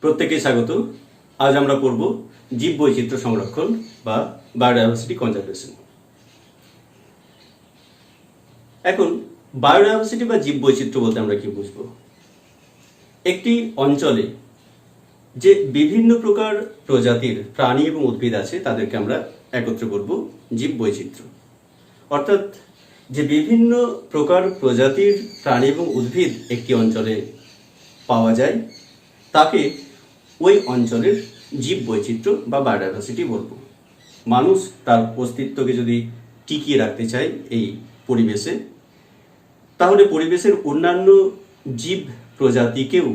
প্রত্যেককে স্বাগত। আজ আমরা পড়ব জীব বৈচিত্র্য সংরক্ষণ বা বায়োডাইভার্সিটি কনজারভেশন। এখন বায়োডাইভার্সিটি বা জীব বৈচিত্র্য বলতে আমরা কি বুঝবো? একটি অঞ্চলে যে বিভিন্ন প্রকার প্রজাতির প্রাণী এবং উদ্ভিদ আছে তাদেরকে আমরা একত্র করব জীব বৈচিত্র্য। অর্থাৎ যে বিভিন্ন প্রকার প্রজাতির প্রাণী এবং উদ্ভিদ একটি অঞ্চলে পাওয়া যায় তাকে ওই অঞ্চলের জীব বৈচিত্র্য বা বায়োডাইভার্সিটি বলবো। মানুষ তার অস্তিত্বকে যদি টিকিয়ে রাখতে চায় এই পরিবেশে, তাহলে পরিবেশের অন্যান্য জীব প্রজাতিকেও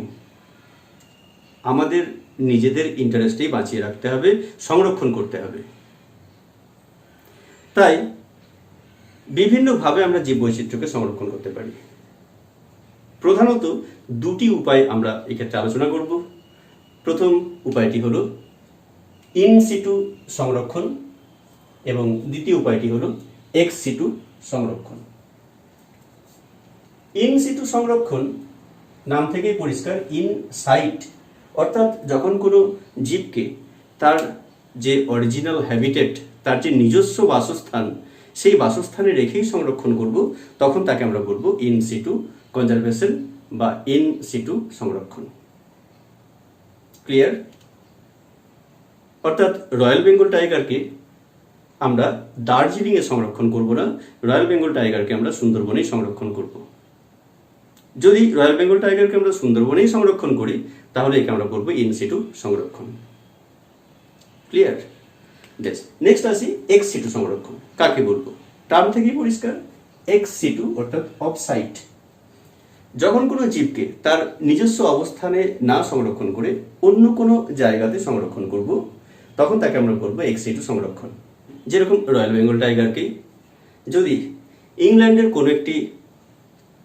আমাদের নিজেদের ইন্টারেস্টেই বাঁচিয়ে রাখতে হবে, সংরক্ষণ করতে হবে। তাই বিভিন্নভাবে আমরা জীব বৈচিত্র্যকে সংরক্ষণ করতে পারি। প্রধানত দুটি উপায় আমরা এক্ষেত্রে আলোচনা করব। প্রথম উপায়টি হলো ইন সিটু সংরক্ষণ এবং দ্বিতীয় উপায়টি হলো এক্স সিটু সংরক্ষণ। ইন সিটু সংরক্ষণ নাম থেকেই পরিষ্কার, ইন সাইট অর্থাৎ যখন কোনো জীবকে তার যে অরিজিনাল হ্যাবিটেট, তার যে নিজস্ব বাসস্থান, সেই বাসস্থানে রেখেই সংরক্ষণ করব, তখন তাকে আমরা বলবো ইন সিটু কনজারভেশন বা ইন সিটু সংরক্ষণ। ক্লিয়ার? অর্থাৎ রয়্যাল বেঙ্গল টাইগারকে আমরা দার্জিলিংয়ে সংরক্ষণ করব না, রয়্যাল বেঙ্গল টাইগারকে আমরা সুন্দরবনেই সংরক্ষণ করব। যদি রয়্যাল বেঙ্গল টাইগারকে আমরা সুন্দরবনেই সংরক্ষণ করি তাহলে একে আমরা বলবো ইন সিটু সংরক্ষণ। ক্লিয়ার? বেশ, নেক্সট আসি এক্স সিটু সংরক্ষণ। কাকে বলবো? টার্ম থেকেই পরিষ্কার, এক্স সিটু অর্থাৎ অফ সাইট। যখন কোনো জীবকে তার নিজস্ব অবস্থানে না সংরক্ষণ করে অন্য কোনো জায়গাতে সংরক্ষণ করব, তখন তাকে আমরা বলবো এক্স সিটু সংরক্ষণ। যেরকম রয়্যাল বেঙ্গল টাইগারকেই যদি ইংল্যান্ডের কোনো একটি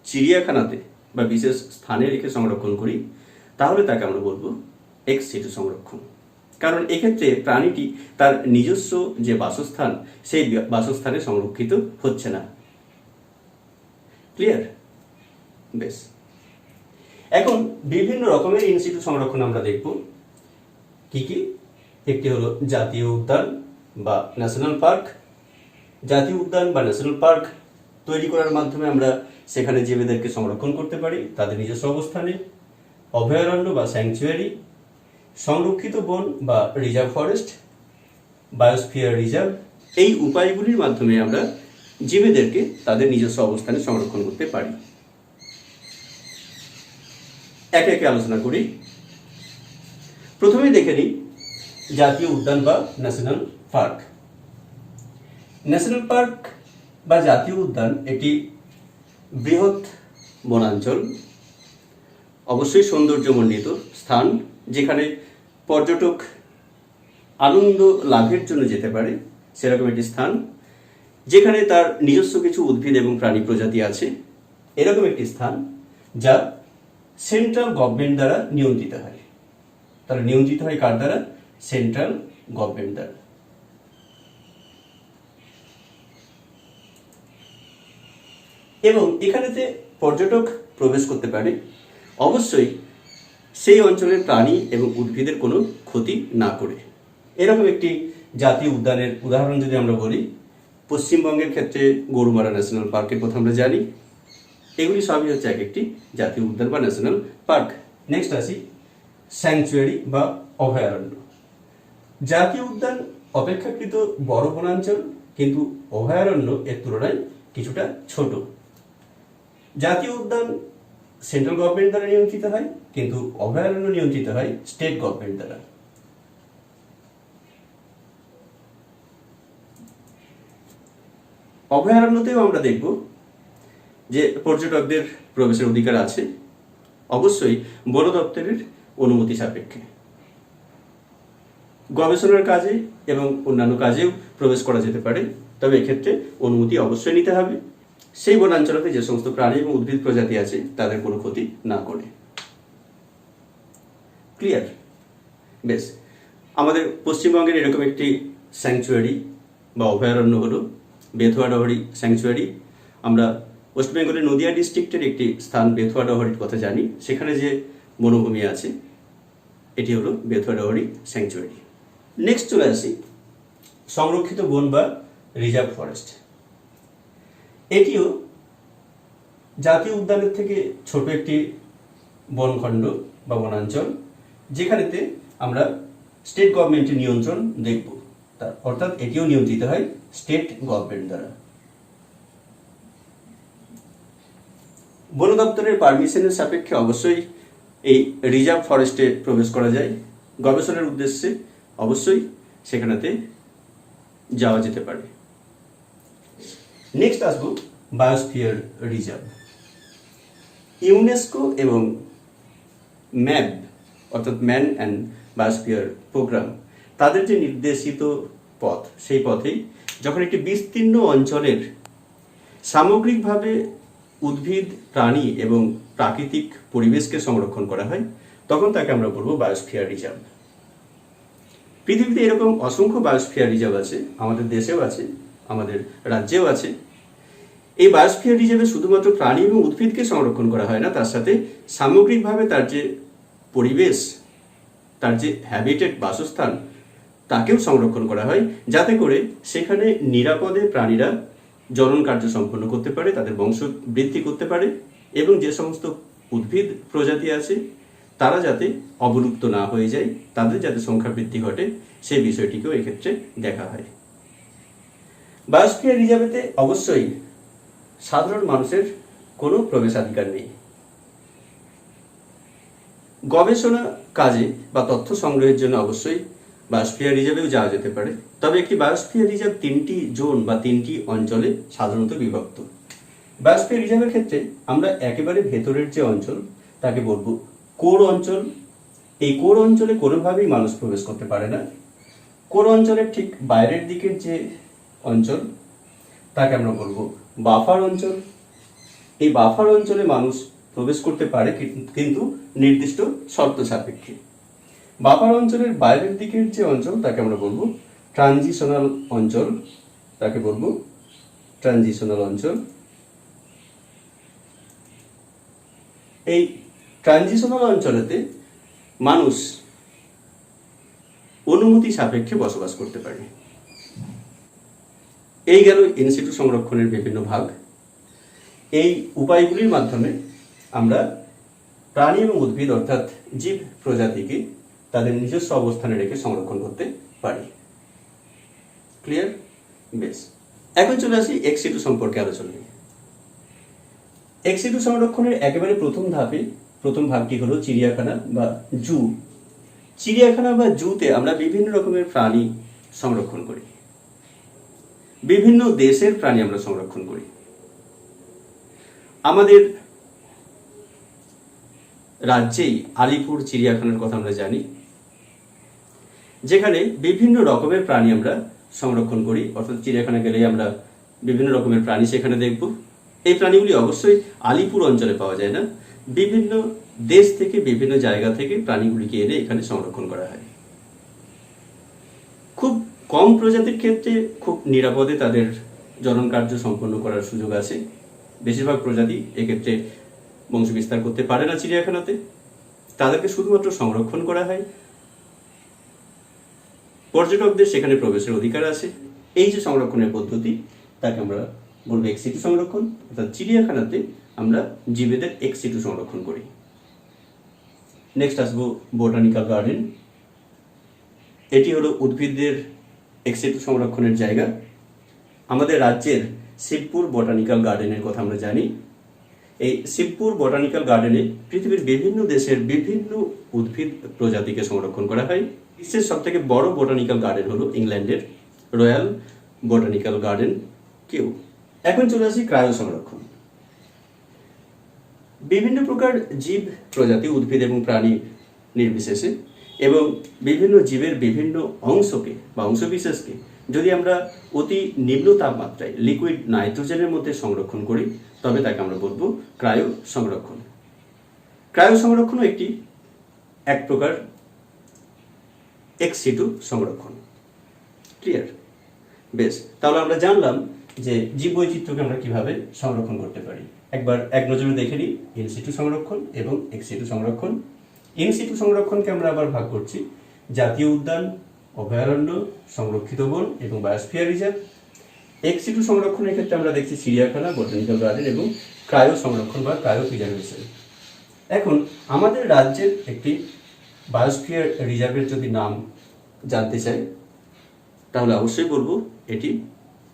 চিড়িয়াখানাতে বা বিশেষ স্থানে রেখে সংরক্ষণ করি তাহলে তাকে আমরা বলবো এক্স সিটু সংরক্ষণ। কারণ এক্ষেত্রে প্রাণীটি তার নিজস্ব যে বাসস্থান সেই বাসস্থানে সংরক্ষিত হচ্ছে না। ক্লিয়ার? বেশ, এখন বিভিন্ন রকমের ইন সিটু সংরক্ষণ আমরা দেখব। কি কি? একটি হলো জাতীয় উদ্যান বা ন্যাশনাল পার্ক। জাতীয় উদ্যান বা ন্যাশনাল পার্ক তৈরি করার মাধ্যমে আমরা সেখানে জীবেদেরকে সংরক্ষণ করতে পারি তাদের নিজস্ব অবস্থানে। অভয়ারণ্য বা স্যাংচুয়ারি, সংরক্ষিত বন বা রিজার্ভ ফরেস্ট, বায়োস্ফিয়ার রিজার্ভ, এই উপায়গুলির মাধ্যমে আমরা জীবেদেরকে তাদের নিজস্ব অবস্থানে সংরক্ষণ করতে পারি। একে একে আলোচনা করি। প্রথমে দেখে নিই জাতীয় উদ্যান বা ন্যাশনাল পার্ক। ন্যাশনাল পার্ক বা জাতীয় উদ্যান একটি বৃহৎ বনাঞ্চল, অবশ্যই সৌন্দর্যমণ্ডিত স্থান, যেখানে পর্যটক আনন্দ লাভের জন্য যেতে পারে সেরকম একটি স্থান, যেখানে তার নিজস্ব কিছু উদ্ভিদ এবং প্রাণী প্রজাতি আছে। এরকম একটি স্থান যা সেন্ট্রাল গভর্নমেন্ট দ্বারা নিয়ন্ত্রিত হয়। তারা নিয়ন্ত্রিত হয় কার দ্বারা? সেন্ট্রাল গভর্নমেন্ট দ্বারা। এবং এখানেতে পর্যটক প্রবেশ করতে পারে, অবশ্যই সেই অঞ্চলের প্রাণী এবং উদ্ভিদের কোনো ক্ষতি না করে। এরকম একটি জাতীয় উদ্যানের উদাহরণ যদি আমরা বলি, পশ্চিমবঙ্গের ক্ষেত্রে গরুমারা ন্যাশনাল পার্কের কথা আমরা জানি। এগুলি সবই হচ্ছে এক একটি জাতীয় উদ্যান বা ন্যাশনাল পার্ক। নেক্সট আসি স্যাংচুয়ারি বা অভয়ারণ্য। জাতীয় উদ্যান অপেক্ষাকৃত বড় বনাঞ্চল, কিন্তু অভয়ারণ্য এর তুলনায় কিছুটা ছোট। জাতীয় উদ্যান সেন্ট্রাল গভর্নমেন্ট দ্বারা নিয়ন্ত্রিত হয়, কিন্তু অভয়ারণ্য নিয়ন্ত্রিত হয় স্টেট গভর্নমেন্ট দ্বারা। অভয়ারণ্যতেও আমরা দেখব যে পর্যটকদের প্রবেশের অধিকার আছে, অবশ্যই বন দপ্তরের অনুমতি সাপেক্ষে। গবেষণার কাজে এবং অন্যান্য কাজেও প্রবেশ করা যেতে পারে, তবে এক্ষেত্রে অনুমতি অবশ্যই নিতে হবে, সেই বনাঞ্চলতে যে সমস্ত প্রাণী এবং উদ্ভিদ প্রজাতি আছে তাদের কোনো ক্ষতি না করে। ক্লিয়ার? বেশ, আমাদের পশ্চিমবঙ্গের এরকম একটি স্যাংচুয়ারি বা অভয়ারণ্য হলো বেথুয়া ডহরি স্যাংচুয়ারি। আমরা ওয়েস্ট বেঙ্গলের নদিয়া ডিস্ট্রিক্টের একটি স্থান বেথুয়া ডহরির কথা জানি। সেখানে যে বনভূমি আছে এটি হলো বেথুয়াডাওয়ারি স্যাংচুয়ারি। নেক্সট চলে আসি সংরক্ষিত বন বা রিজার্ভ ফরেস্ট। এটিও জাতীয় উদ্যানের থেকে ছোট একটি বনখণ্ড বা বনাঞ্চল, যেখানেতে আমরা স্টেট গভর্নমেন্টের নিয়ন্ত্রণ দেখব, অর্থাৎ এটিও নিয়ন্ত্রিত হয় স্টেট গভর্নমেন্ট দ্বারা। বন দপ্তরের পারমিশনের সাপেক্ষে অবশ্যই এই রিজার্ভ ফরেস্টে প্রবেশ করা যায়। গবেষণার উদ্দেশ্যে অবশ্যই সেখানেতে যাওয়া যেতে পারে। নেক্সট আসবো বায়োস্ফিয়ার রিজার্ভ। ইউনেস্কো এবং ম্যাপ অর্থাৎ ম্যান অ্যান্ড বায়োস্ফিয়ার প্রোগ্রাম, তাদের যে নির্দেশিত পথ, সেই পথেই যখন একটি বিস্তীর্ণ অঞ্চলের সামগ্রিকভাবে উদ্ভিদ, প্রাণী এবং প্রাকৃতিক পরিবেশকে সংরক্ষণ করা হয়, তখন তাকে আমরা বলবো বায়োস্ফিয়ার রিজার্ভ। পৃথিবীতে এরকম অসংখ্য বায়োস্ফিয়ার রিজার্ভ আছে, আমাদের দেশেও আছে, আমাদের রাজ্যেও আছে। এই বায়োস্ফিয়ার রিজার্ভে শুধুমাত্র প্রাণী এবং উদ্ভিদকে সংরক্ষণ করা হয় না, তার সাথে সামগ্রিকভাবে তার যে পরিবেশ, তার যে হ্যাবিটেট বাসস্থান, তাকেও সংরক্ষণ করা হয়, যাতে করে সেখানে নিরাপদে প্রাণীরা জনন কার্য সম্পন্ন করতে পারে, তাদের বংশ বৃদ্ধি করতে পারে, এবং যে সমস্ত উদ্ভিদ প্রজাতি আছে তারা যাতে অবলুপ্ত না হয়ে যায়, তাদের যাতে সংখ্যা বৃদ্ধি ঘটে, সেই বিষয়টিকেও এক্ষেত্রে দেখা হয়। বায়োস্ফিয়ার রিজার্ভেতে অবশ্যই সাধারণ মানুষের কোনো প্রবেশাধিকার নেই। গবেষণা কাজে বা তথ্য সংগ্রহের জন্য অবশ্যই বায়োস্ফিয়ার রিজার্ভেও যাওয়া যেতে পারে, তবে একটি বায়োস্ফিয়ার রিজার্ভ 3টি জোন বা 3টি অঞ্চলে সাধারণত বিভক্ত। বায়োস্ফিয়ার রিজার্ভের ক্ষেত্রে আমরা একেবারে ভেতরের যে অঞ্চল তাকে বলবো কোর অঞ্চল। এই কোর অঞ্চলে কোনোভাবেই মানুষ প্রবেশ করতে পারে না। কোর অঞ্চলের ঠিক বাইরের দিকের যে অঞ্চল তাকে আমরা বলবো বাফার অঞ্চল। এই বাফার অঞ্চলে মানুষ প্রবেশ করতে পারে, কিন্তু নির্দিষ্ট শর্ত সাপেক্ষে। বাফার অঞ্চলের বাইরের দিকের যে অঞ্চল তাকে আমরা বলবো ট্রানজিশনাল অঞ্চল, তাকে বলবো ট্রানজিশনাল অঞ্চল। এই ট্রানজিশনাল অঞ্চলেতে মানুষ অনুমতি সাপেক্ষে বসবাস করতে পারে। এই গেল ইনসিটু সংরক্ষণের বিভিন্ন ভাগ। এই উপায়গুলির মাধ্যমে আমরা প্রাণী এবং উদ্ভিদ অর্থাৎ জীব প্রজাতিকে তাদের নিজস্ব অবস্থানে রেখে সংরক্ষণ করতে পারি। ক্লিয়ার? বেশ, এখন চলে আসি এক্সিটু সম্পর্কে আলোচনায়। এক্সিটু সংরক্ষণের একেবারে প্রথম ভাগটি হলো চিড়িয়াখানা বা জু। চিড়িয়াখানা বা জুতে আমরা বিভিন্ন রকমের প্রাণী সংরক্ষণ করি, বিভিন্ন দেশের প্রাণী আমরা সংরক্ষণ করি। আমাদের রাজ্যেই আলিপুর চিড়িয়াখানার কথা আমরা জানি, যেখানে বিভিন্ন রকমের প্রাণী আমরা সংরক্ষণ করি, অর্থাৎ চিড়িয়াখানা গেলেই আমরা বিভিন্ন রকমের প্রাণী সেখানে দেখব। এই প্রাণীগুলি অবশ্যই আলিপুর অঞ্চলে পাওয়া যায় না, বিভিন্ন দেশ থেকে বিভিন্ন জায়গা থেকে প্রাণীগুলিকে এনে এখানে সংরক্ষণ করা হয়। খুব কম প্রজাতির ক্ষেত্রে খুব নিরাপদে তাদের জনন কার্য সম্পন্ন করার সুযোগ আছে। বেশিরভাগ প্রজাতি এক্ষেত্রে বংশ বিস্তার করতে পারে না চিড়িয়াখানাতে, তাদেরকে শুধুমাত্র সংরক্ষণ করা হয়। পর্যটকদের সেখানে প্রবেশের অধিকার আছে। এই যে সংরক্ষণের পদ্ধতি তাকে আমরা বলবো এক্সিটু সংরক্ষণ, অর্থাৎ চিড়িয়াখানাতে আমরা জীবেদের এক্সিটু সংরক্ষণ করি। নেক্সট আসবো বোটানিক্যাল গার্ডেন। এটি হলো উদ্ভিদদের এক্সিটু সংরক্ষণের জায়গা। আমাদের রাজ্যের শিবপুর বোটানিক্যাল গার্ডেনের কথা আমরা জানি। এই শিবপুর বোটানিক্যাল গার্ডেনে পৃথিবীর বিভিন্ন দেশের বিভিন্ন উদ্ভিদ প্রজাতিকে সংরক্ষণ করা হয়। বিশ্বের সবথেকে বড় বোটানিক্যাল গার্ডেন হলো ইংল্যান্ডের রয়্যাল বোটানিক্যাল গার্ডেন কেউ। এখন চলে আসি ক্রায়ো সংরক্ষণ। বিভিন্ন প্রকার জীব প্রজাতি, উদ্ভিদ এবং প্রাণী নির্বিশেষে, এবং বিভিন্ন জীবের বিভিন্ন অংশকে বা অংশবিশেষকে যদি আমরা অতি নিম্ন তাপমাত্রায় লিকুইড নাইট্রোজেনের মধ্যে সংরক্ষণ করি, তবে তাকে আমরা বলবো ক্রায়ো সংরক্ষণ। ক্রায়ো সংরক্ষণও এক প্রকার এক্সিটু সংরক্ষণ। ক্লিয়ার? বেশ, তাহলে আমরা জানলাম যে জীববৈচিত্র্যকে আমরা কিভাবে সংরক্ষণ করতে পারি। একবার এক নজরে দেখে নিই ইনসিটু সংরক্ষণ এবং এক্সিটু সংরক্ষণ। ইন সিটু সংরক্ষণকে আমরা আবার ভাগ করছি জাতীয় উদ্যান, অভয়ারণ্য, সংরক্ষিত বন এবং বায়োস্ফিয়ার রিজার্ভ। এক্স সিটু সংরক্ষণের ক্ষেত্রে আমরা দেখছি চিড়িয়াখানা, বটানিক্যাল গার্ডেন এবং ক্রায়ো সংরক্ষণ বা ক্রায়ো প্রিজার্ভেশন। এখন আমাদের রাজ্যের একটি বায়োস্ফিয়ার রিজার্ভের যদি নাম জানতে চাই তাহলে অবশ্যই বলবো এটি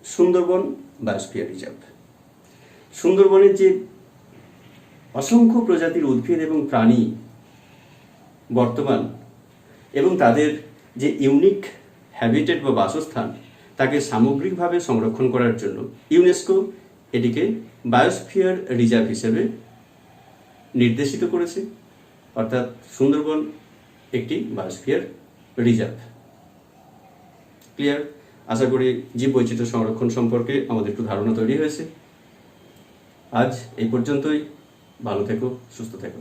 সুন্দরবন বায়োস্ফিয়ার রিজার্ভ। সুন্দরবনের যে অসংখ্য প্রজাতির উদ্ভিদ এবং প্রাণী বর্তমান এবং তাদের যে ইউনিক হ্যাবিটেট বা বাসস্থান তাকে সামগ্রিকভাবে সংরক্ষণ করার জন্য ইউনেস্কো এটিকে বায়োস্ফিয়ার রিজার্ভ হিসেবে নির্দেশিত করেছে, অর্থাৎ সুন্দরবন একটি বায়োস্ফিয়ার রিজার্ভ। ক্লিয়ার? আশা করি জীববৈচিত্র্য সংরক্ষণ সম্পর্কে আমাদের একটু ধারণা তৈরি হয়েছে। আজ এই পর্যন্তই। ভালো থেকো, সুস্থ থেকো।